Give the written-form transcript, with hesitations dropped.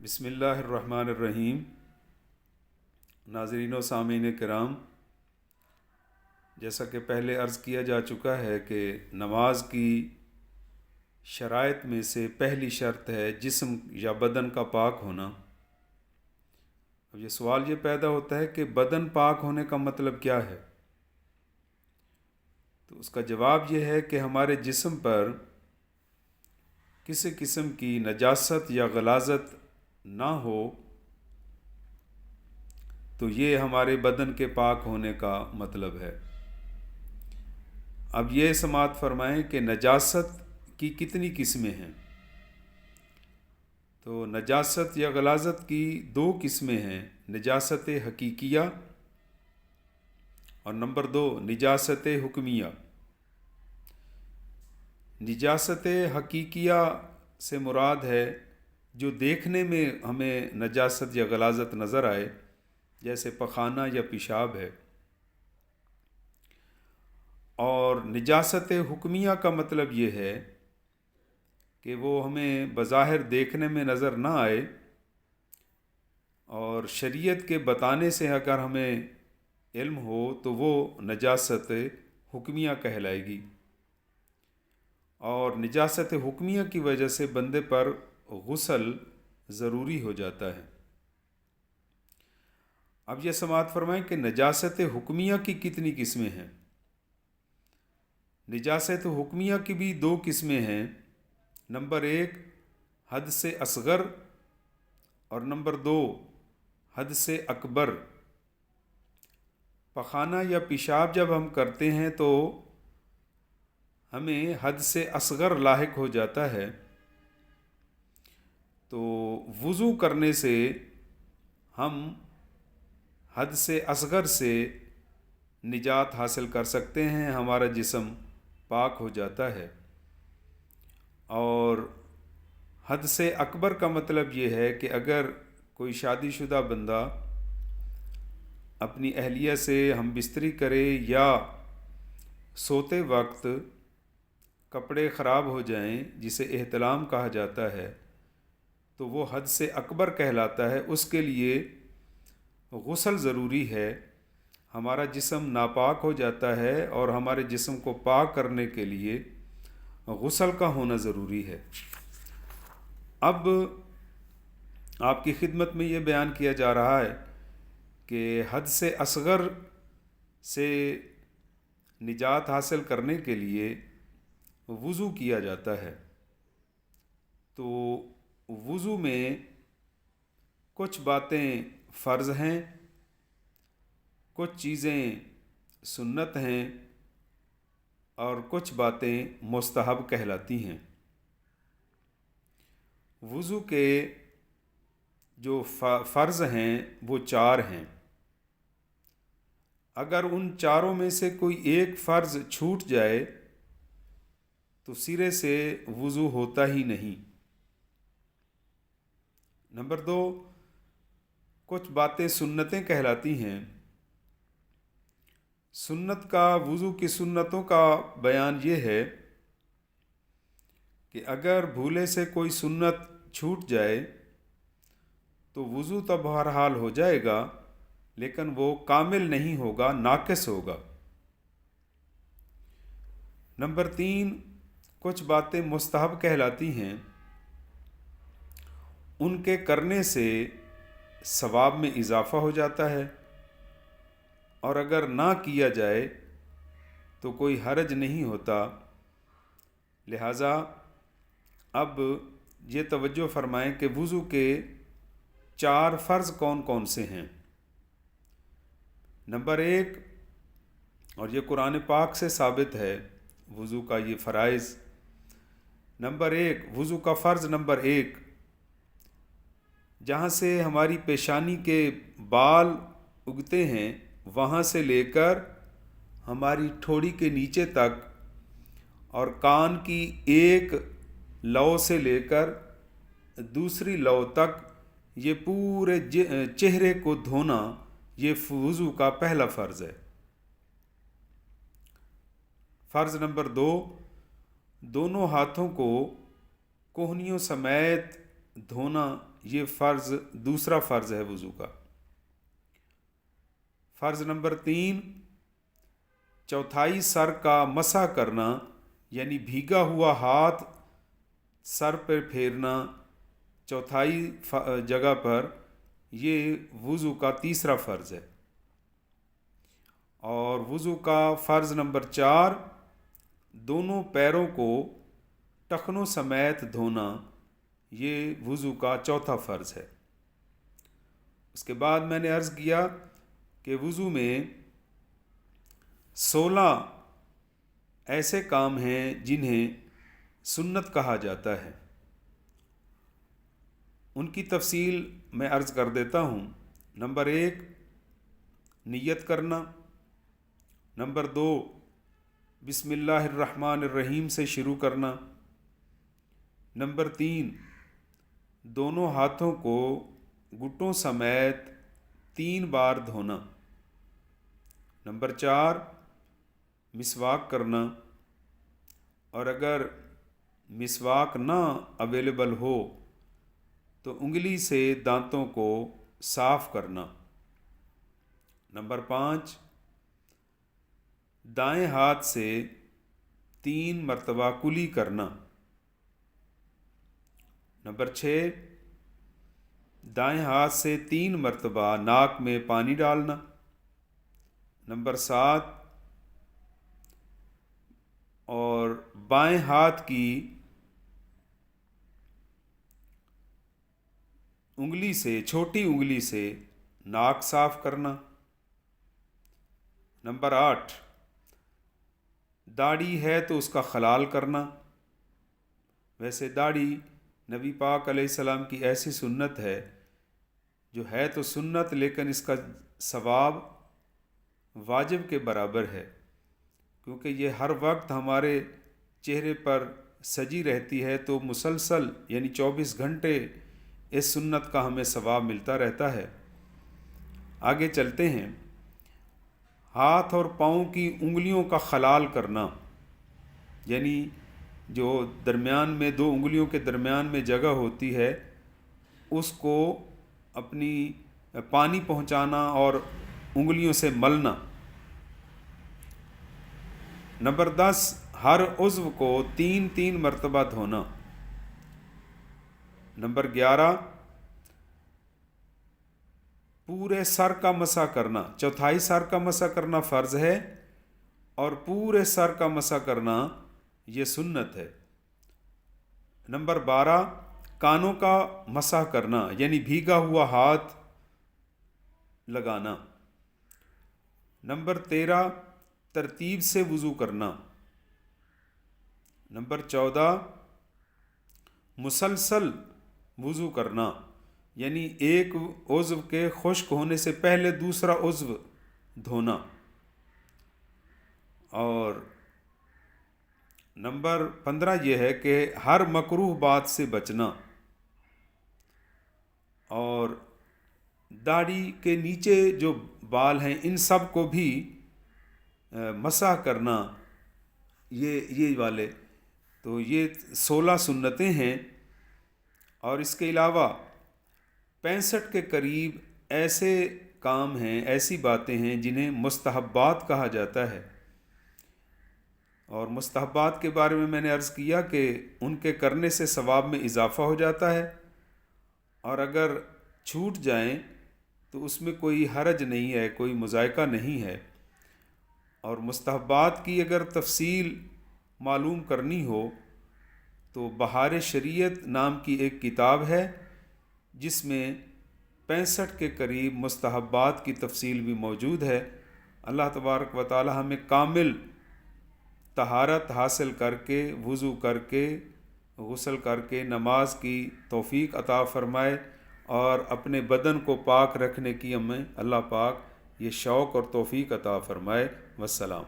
بسم اللہ الرحمن الرحیم۔ ناظرین و سامعین کرام، جیسا کہ پہلے عرض کیا جا چکا ہے کہ نماز کی شرائط میں سے پہلی شرط ہے جسم یا بدن کا پاک ہونا۔ اب یہ سوال یہ پیدا ہوتا ہے کہ بدن پاک ہونے کا مطلب کیا ہے؟ تو اس کا جواب یہ ہے کہ ہمارے جسم پر کسی قسم کی نجاست یا غلاظت نہ ہو تو یہ ہمارے بدن کے پاک ہونے کا مطلب ہے۔ اب یہ سماعت فرمائیں کہ نجاست کی کتنی قسمیں ہیں۔ تو نجاست یا غلاظت کی دو قسمیں ہیں، نجاست حقیقیہ اور نمبر 2 نجاست حکمیہ۔ نجاست حقیقیہ سے مراد ہے جو دیکھنے میں ہمیں نجاست یا غلاظت نظر آئے، جیسے پخانہ یا پیشاب ہے۔ اور نجاست حکمیہ کا مطلب یہ ہے کہ وہ ہمیں بظاہر دیکھنے میں نظر نہ آئے اور شریعت کے بتانے سے اگر ہمیں علم ہو تو وہ نجاست حکمیہ کہلائے گی، اور نجاست حکمیہ کی وجہ سے بندے پر غسل ضروری ہو جاتا ہے۔ اب یہ سماعت فرمائیں کہ نجاست حکمیہ کی کتنی قسمیں ہیں۔ نجاست حکمیہ کی بھی دو قسمیں ہیں، نمبر 1 حد سے اصغر اور نمبر 2 حد سے اکبر۔ پخانہ یا پیشاب جب ہم کرتے ہیں تو ہمیں حد سے اصغر لاحق ہو جاتا ہے، تو وضو کرنے سے ہم حد سے اصغر سے نجات حاصل کر سکتے ہیں، ہمارا جسم پاک ہو جاتا ہے۔ اور حد سے اکبر کا مطلب یہ ہے کہ اگر کوئی شادی شدہ بندہ اپنی اہلیہ سے ہم بستری کرے یا سوتے وقت کپڑے خراب ہو جائیں، جسے احتلام کہا جاتا ہے، تو وہ حد سے اکبر کہلاتا ہے۔ اس کے لیے غسل ضروری ہے، ہمارا جسم ناپاک ہو جاتا ہے اور ہمارے جسم کو پاک کرنے کے لیے غسل کا ہونا ضروری ہے۔ اب آپ کی خدمت میں یہ بیان کیا جا رہا ہے کہ حد سے اصغر سے نجات حاصل کرنے کے لیے وضو کیا جاتا ہے۔ تو وضو میں کچھ باتیں فرض ہیں، کچھ چیزیں سنت ہیں اور کچھ باتیں مستحب کہلاتی ہیں۔ وضو کے جو فرض ہیں وہ 4 ہیں۔ اگر ان چاروں میں سے کوئی ایک فرض چھوٹ جائے تو سرے سے وضو ہوتا ہی نہیں۔ نمبر 2 کچھ باتیں سنتیں کہلاتی ہیں۔ سنت کا، وضو کی سنتوں کا بیان یہ ہے کہ اگر بھولے سے کوئی سنت چھوٹ جائے تو وضو تو بہرحال ہو جائے گا، لیکن وہ کامل نہیں ہوگا، ناقص ہوگا۔ نمبر 3 کچھ باتیں مستحب کہلاتی ہیں، ان کے کرنے سے ثواب میں اضافہ ہو جاتا ہے، اور اگر نہ کیا جائے تو کوئی حرج نہیں ہوتا۔ لہٰذا اب یہ توجہ فرمائیں کہ وضو کے 4 فرض کون کون سے ہیں۔ نمبر 1، اور یہ قرآن پاک سے ثابت ہے وضو کا یہ فرائض۔ نمبر 1 وضو کا فرض نمبر 1، جہاں سے ہماری پیشانی کے بال اگتے ہیں وہاں سے لے کر ہماری ٹھوڑی کے نیچے تک، اور کان کی ایک لو سے لے کر دوسری لو تک، یہ پورے چہرے کو دھونا، یہ وضو کا پہلا فرض ہے۔ فرض نمبر 2، دونوں ہاتھوں کو کوہنیوں سمیت دھونا، یہ دوسرا فرض ہے وضو کا۔ فرض نمبر 3، چوتھائی سر کا مسح کرنا، یعنی بھیگا ہوا ہاتھ سر پر پھیرنا چوتھائی جگہ پر، یہ وضو کا تیسرا فرض ہے۔ اور وضو کا فرض نمبر 4، دونوں پیروں کو ٹخنوں سمیت دھونا، یہ وضو کا چوتھا فرض ہے۔ اس کے بعد میں نے عرض کیا کہ وضو میں 16 ایسے کام ہیں جنہیں سنت کہا جاتا ہے۔ ان کی تفصیل میں عرض کر دیتا ہوں۔ نمبر 1، نیت کرنا۔ نمبر 2، بسم اللہ الرحمن الرحیم سے شروع کرنا۔ نمبر 3، دونوں ہاتھوں کو گھٹوں سمیت 3 بار دھونا۔ نمبر 4، مسواک کرنا، اور اگر مسواک نہ اویلیبل ہو تو انگلی سے دانتوں کو صاف کرنا۔ نمبر 5، دائیں ہاتھ سے 3 مرتبہ کلی کرنا۔ نمبر 6، دائیں ہاتھ سے 3 مرتبہ ناک میں پانی ڈالنا۔ نمبر 7، اور بائیں ہاتھ کی انگلی سے، چھوٹی انگلی سے ناک صاف کرنا۔ نمبر 8، داڑھی ہے تو اس کا خلال کرنا۔ ویسے داڑھی نبی پاک علیہ السلام کی ایسی سنت ہے جو ہے تو سنت، لیکن اس کا ثواب واجب کے برابر ہے، کیونکہ یہ ہر وقت ہمارے چہرے پر سجی رہتی ہے، تو مسلسل یعنی 24 گھنٹے اس سنت کا ہمیں ثواب ملتا رہتا ہے۔ آگے چلتے ہیں۔ ہاتھ اور پاؤں کی انگلیوں کا خلال کرنا، یعنی جو درمیان میں 2 انگلیوں کے درمیان میں جگہ ہوتی ہے، اس کو اپنی پانی پہنچانا اور انگلیوں سے ملنا۔ نمبر 10، ہر عضو کو 3 مرتبہ دھونا۔ نمبر 11، پورے سر کا مسح کرنا۔ چوتھائی سر کا مسح کرنا فرض ہے، اور پورے سر کا مسح کرنا یہ سنت ہے۔ نمبر 12، کانوں کا مسح کرنا، یعنی بھیگا ہوا ہاتھ لگانا۔ نمبر 13، ترتیب سے وضو کرنا۔ نمبر 14، مسلسل وضو کرنا، یعنی ایک عضو کے خشک ہونے سے پہلے دوسرا عضو دھونا۔ اور نمبر 15 یہ ہے کہ ہر مکروہ بات سے بچنا، اور داڑھی کے نیچے جو بال ہیں ان سب کو بھی مسح کرنا، یہ والے۔ تو یہ 16 سنتیں ہیں، اور اس کے علاوہ 65 کے قریب ایسے کام ہیں، ایسی باتیں ہیں جنہیں مستحبات کہا جاتا ہے۔ اور مستحبات کے بارے میں نے عرض کیا کہ ان کے کرنے سے ثواب میں اضافہ ہو جاتا ہے، اور اگر چھوٹ جائیں تو اس میں کوئی حرج نہیں ہے، کوئی مضائقہ نہیں ہے۔ اور مستحبات کی اگر تفصیل معلوم کرنی ہو تو بہار شریعت نام کی ایک کتاب ہے، جس میں 65 کے قریب مستحبات کی تفصیل بھی موجود ہے۔ اللہ تبارک و تعالی ہمیں کامل طہارت حاصل کر کے، وضو کر کے، غسل کر کے نماز کی توفیق عطا فرمائے، اور اپنے بدن کو پاک رکھنے کی ہمیں اللہ پاک یہ شوق اور توفیق عطا فرمائے۔ والسلام۔